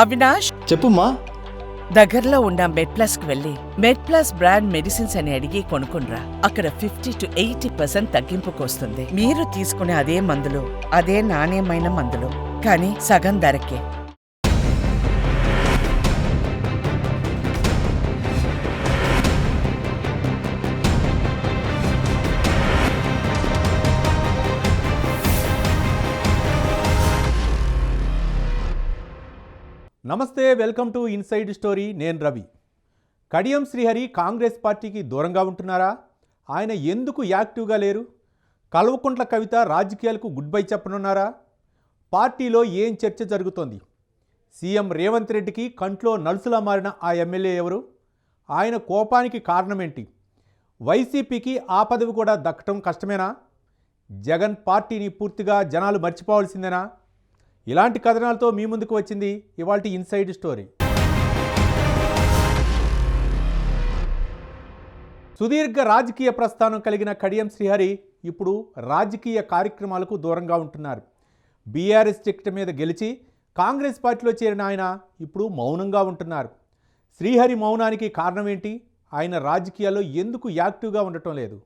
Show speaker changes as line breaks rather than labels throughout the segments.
అవినాష్,
చెప్పుమా.
దగ్గరలో ఉన్న మెడ్ప్లస్ కు వెళ్ళి మెడ్ప్లస్ బ్రాండ్ మెడిసిన్స్ అని అడిగి కొనుక్కునరా. అక్కడ 50 to 80% తగ్గింపుకు వస్తుంది. మీరు తీసుకునే అదే మందులు, అదే నాణ్యమైన మందులు, కానీ సగం ధరకే.
నమస్తే, వెల్కమ్ టు ఇన్సైడ్ స్టోరీ. నేను రవి. కడియం శ్రీహరి కాంగ్రెస్ పార్టీకి దూరంగా ఉంటున్నారా? ఆయన ఎందుకు యాక్టివ్గా లేరు? కల్వకుంట్ల కవిత రాజకీయాలకు గుడ్ బై చెప్పనున్నారా? పార్టీలో ఏం చర్చ జరుగుతోంది? సీఎం రేవంత్ రెడ్డికి కంట్లో నలుసులా మారిన ఆ ఎమ్మెల్యే ఎవరు? ఆయన కోపానికి కారణమేంటి? వైసీపీకి ఆ పదవి కూడా దక్కటం కష్టమేనా? జగన్ పార్టీని పూర్తిగా జనాలు మర్చిపోవాల్సిందేనా? ఇలాంటి కథనాలతో మీ ముందుకు వచ్చింది ఇవాల్టి ఇన్సైడ్ స్టోరీ. సుదీర్ఘ రాజకీయ ప్రస్థానం కలిగిన కడియం శ్రీహరి ఇప్పుడు రాజకీయ కార్యక్రమాలకు దూరంగా ఉంటున్నారు. బీఆర్ఎస్ టికెట్ మీద గెలిచి కాంగ్రెస్ పార్టీలో చేరిన ఆయన ఇప్పుడు మౌనంగా ఉంటున్నారు. శ్రీహరి మౌనానికి కారణం ఏంటి? ఆయన రాజకీయాల్లో ఎందుకు యాక్టివ్గా ఉండటం లేదు?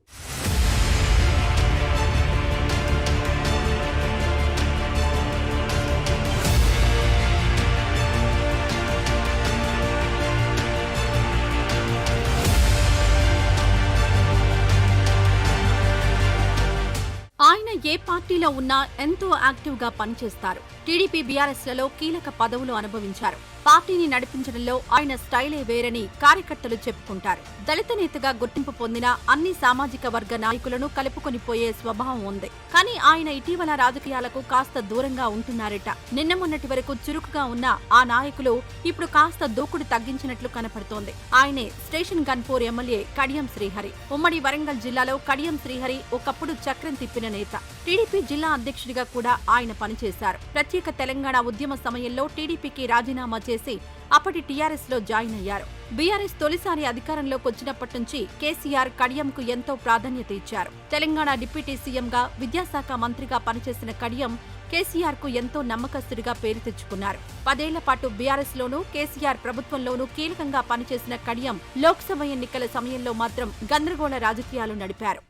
ఆయన ఏ పార్టీలో ఉన్నా ఎంతో యాక్టివ్గా పనిచేస్తారు. టీడీపీ బీఆర్ఎస్లలో కీలక పదవులు అనుభవించారు. పార్టీని నడిపించడంలో ఆయన స్టైలే వేరని కార్యకర్తలు చెప్పుకుంటారు. దళిత నేతగా గుర్తింపు పొందిన అన్ని సామాజిక వర్గ నాయకులను కలుపుకొని పోయే స్వభావం ఉంది. కానీ ఆయన ఇటీవల రాజకీయాలకు కాస్త దూరంగా ఉంటున్నారట. నిన్న మొన్నటి వరకు చురుకుగా ఉన్న ఆ నాయకులు ఇప్పుడు కాస్త దూకుడు తగ్గించినట్లు కనపడుతోంది. ఆయనే స్టేషన్ గన్పూర్ ఎమ్మెల్యే కడియం శ్రీహరి. ఉమ్మడి వరంగల్ జిల్లాలో కడియం శ్రీహరి ఒకప్పుడు చక్రం తిప్పిన నేత. టీడీపీ జిల్లా అధ్యక్షుడిగా కూడా ఆయన పనిచేశారు. ప్రత్యేక తెలంగాణ ఉద్యమ సమయంలో టీడీపీకి రాజీనామా చేసి అప్పటి టీఆర్ఎస్ లో జాయిన్ అయ్యారు. బీఆర్ఎస్ తొలిసారి అధికారంలోకి వచ్చినప్పటి నుంచి కేసీఆర్ కడియంకు ఎంతో ప్రాధాన్యత ఇచ్చారు. తెలంగాణ డిప్యూటీ సీఎంగా, విద్యాశాఖ మంత్రిగా పనిచేసిన కడియం కేసీఆర్ కు ఎంతో నమ్మకస్తుడిగా పేరు తెచ్చుకున్నారు. 10 ఏళ్ల పాటు బీఆర్ఎస్ లోనూ, కేసీఆర్ ప్రభుత్వంలోనూ కీలకంగా పనిచేసిన కడియం లోక్సభ ఎన్నికల సమయంలో మాత్రం గందరగోళ రాజకీయాలు నడిపారు.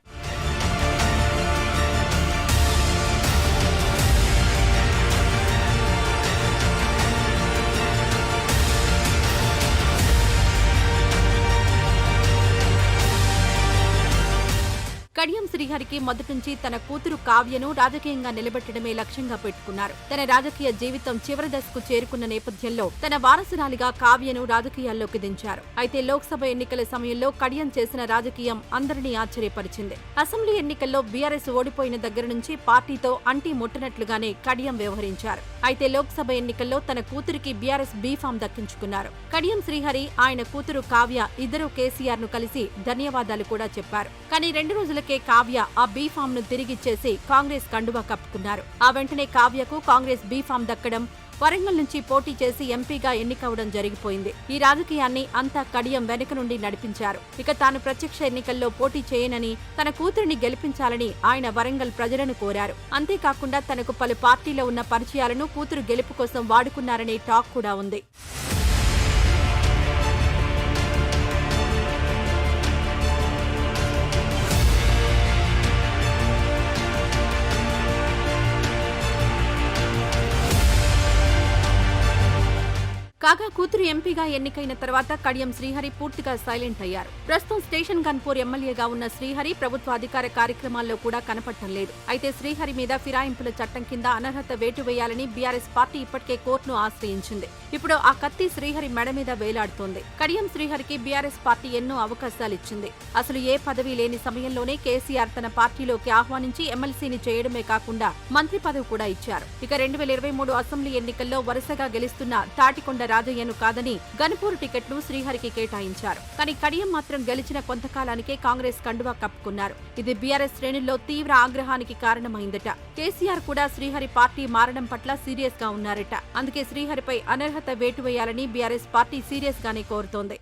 కడియం శ్రీహరికి మొదటి నుంచి తన కూతురు కావ్యను రాజకీయంగా నిలబెట్టడమే లక్ష్యంగా పెట్టుకున్నారు. తన రాజకీయ జీవితం చివరి దశకు చేరుకున్న నేపథ్యంలో తన వారసురాలిగా కావ్యను రాజకీయాల్లోకి దించారు. అయితే లోక్సభ ఎన్నికల సమయంలో కడియం చేసిన రాజకీయం అందరినీ ఆశ్చర్యపరిచింది. అసెంబ్లీ ఎన్నికల్లో బీఆర్ఎస్ ఓడిపోయిన దగ్గర నుంచి పార్టీతో అంటీ ముట్టనట్లుగానే కడియం వ్యవహరించారు. అయితే లోక్సభ ఎన్నికల్లో తన కూతురికి బీఆర్ఎస్ బీఫామ్ దక్కించుకున్నారు. కడియం శ్రీహరి, ఆయన కూతురు కావ్య ఇద్దరూ కేసీఆర్ ను కలిసి ధన్యవాదాలు కూడా చెప్పారు. కానీ 2 రోజులకే కావ్య ఆ బీఫామ్ ను తిరిగిచ్చేసి కాంగ్రెస్ కండువా కప్పుకున్నారు. ఆ వెంటనే కావ్యకు కాంగ్రెస్ బీఫామ్ దక్కడం, వరంగల్ నుంచి పోటీ చేసి ఎంపీగా ఎన్నికవడం జరిగిపోయింది. ఈ రాజకీయాన్ని అంతా కడియం వెనుక నుండి నడిపించారు. ఇక తాను ప్రత్యక్ష ఎన్నికల్లో పోటీ చేయనని, తన కూతురిని గెలిపించాలని ఆయన వరంగల్ ప్రజలను కోరారు. అంతేకాకుండా తనకు పలు పార్టీలో ఉన్న పరిచయాలను కూతురు గెలుపు కోసం వాడుకున్నారనే టాక్ కూడా ఉంది. కాగా కూతురు ఎంపీగా ఎన్నికైన తర్వాత కడియం శ్రీహరి పూర్తిగా సైలెంట్ అయ్యారు. ప్రస్తుతం స్టేషన్ గన్పూర్ ఎమ్మెల్యేగా ఉన్న శ్రీహరి ప్రభుత్వ అధికార కార్యక్రమాల్లో కూడా కనపడటం లేదు. అయితే శ్రీహరి మీద ఫిరాయింపుల చట్టం కింద అనర్హత వేటు వేయాలని బీఆర్ఎస్ పార్టీ ఇప్పటికే కోర్టును ఆశ్రయించింది. ఇప్పుడు ఆ కత్తి శ్రీహరి మెడ మీద వేలాడుతోంది. కడియం శ్రీహరికి బీఆర్ఎస్ పార్టీ ఎన్నో అవకాశాలిచ్చింది. అసలు ఏ పదవి లేని సమయంలోనే కేసీఆర్ తన పార్టీలోకి ఆహ్వానించి ఎమ్మెల్సీని చేయడమే కాకుండా మంత్రి పదవి కూడా ఇచ్చారు. ఇక 2023 అసెంబ్లీ ఎన్నికల్లో వరుసగా గెలుస్తున్న తాటికొండ రాజయ్యను కాదని గన్పూర్ టికెట్ను శ్రీహరికి కేటాయించారు. కానీ కడియం మాత్రం గెలిచిన కొంతకాలానికే కాంగ్రెస్ కండువా కప్పుకున్నారు. ఇది బీఆర్ఎస్ శ్రేణుల్లో తీవ్ర ఆగ్రహానికి కారణమైందట. కేసీఆర్ కూడా శ్రీహరి పార్టీ మారడం పట్ల సీరియస్ గా ఉన్నారట. అందుకే శ్రీహరిపై అనర్హత వేటు వేయాలని బీఆర్ఎస్ పార్టీ సీరియస్ గానే కోరుతోంది.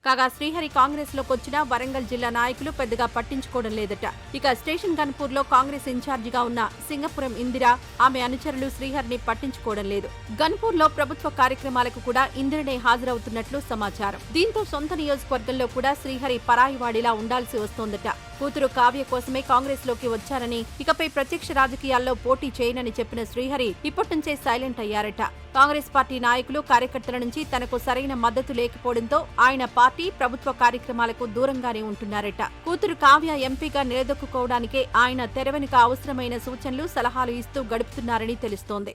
కాగా శ్రీహరి కాంగ్రెస్ లోకి వచ్చినా వరంగల్ జిల్లా నాయకులు పెద్దగా పట్టించుకోవడం లేదట. ఇక స్టేషన్ గన్పూర్ లో కాంగ్రెస్ ఇన్ఛార్జిగా ఉన్న సింగపురం ఇందిర, ఆమె అనుచరులు శ్రీహరిని పట్టించుకోవడం లేదు. గన్పూర్ లో ప్రభుత్వ కార్యక్రమాలకు కూడా ఇందిరనే హాజరవుతున్నట్లు సమాచారం. దీంతో సొంత నియోజకవర్గంలో కూడా శ్రీహరి పరాయివాడిలా ఉండాల్సి వస్తోందట. కూతురు కావ్య కోసమే కాంగ్రెస్ లోకి వచ్చారని, ఇకపై ప్రత్యక్ష రాజకీయాల్లో పోటీ చేయనని చెప్పిన శ్రీహరి ఇప్పటి నుంచే సైలెంట్ అయ్యారట. కాంగ్రెస్ పార్టీ నాయకులు, కార్యకర్తల నుంచి తనకు సరైన మద్దతు లేకపోవడంతో ఆయన పార్టీ, ప్రభుత్వ కార్యక్రమాలకు దూరంగానే ఉంటున్నారట. కూతురు కావ్య ఎంపీగా నిలదొక్కుకోవడానికే ఆయన తెర వెనుక అవసరమైన సూచనలు, సలహాలు ఇస్తూ గడుపుతున్నారని తెలుస్తోంది.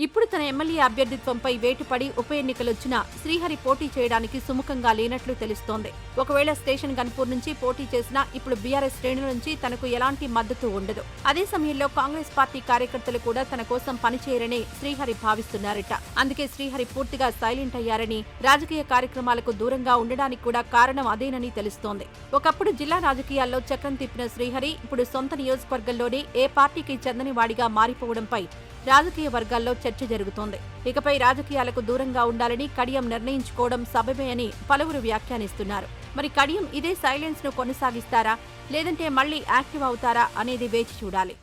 ఇప్పుడు తన ఎమ్మెల్యే అభ్యర్థిత్వంపై వేటుపడి ఉప ఎన్నికలొచ్చినా శ్రీహరి పోటీ చేయడానికి సుముఖంగా లేనట్లు తెలుస్తోంది. ఒకవేళ స్టేషన్ గన్పూర్ నుంచి పోటీ చేసినా ఇప్పుడు బీఆర్ఎస్ శ్రేణుల నుంచి తనకు ఎలాంటి మద్దతు ఉండదు. అదే సమయంలో కాంగ్రెస్ పార్టీ కార్యకర్తలు కూడా తన కోసం పనిచేయరని శ్రీహరి భావిస్తున్నారట. అందుకే శ్రీహరి పూర్తిగా సైలెంట్ అయ్యారని, రాజకీయ కార్యక్రమాలకు దూరంగా ఉండడానికి కూడా కారణం అదేనని తెలుస్తోంది. ఒకప్పుడు జిల్లా రాజకీయాల్లో చక్రం తిప్పిన శ్రీహరి ఇప్పుడు సొంత నియోజకవర్గంలోనే ఏ పార్టీకి చెందని వాడిగా మారిపోవడంపై రాజకీయ వర్గాల్లో చర్చ జరుగుతోంది. ఇకపై రాజకీయాలకు దూరంగా ఉండాలని కడియం నిర్ణయించుకోవడం సబబే అని పలువురు వ్యాఖ్యానిస్తున్నారు. మరి కడియం ఇదే సైలెన్స్ ను కొనసాగిస్తారా, లేదంటే మళ్లీ యాక్టివ్ అవుతారా అనేది వేచి చూడాలి.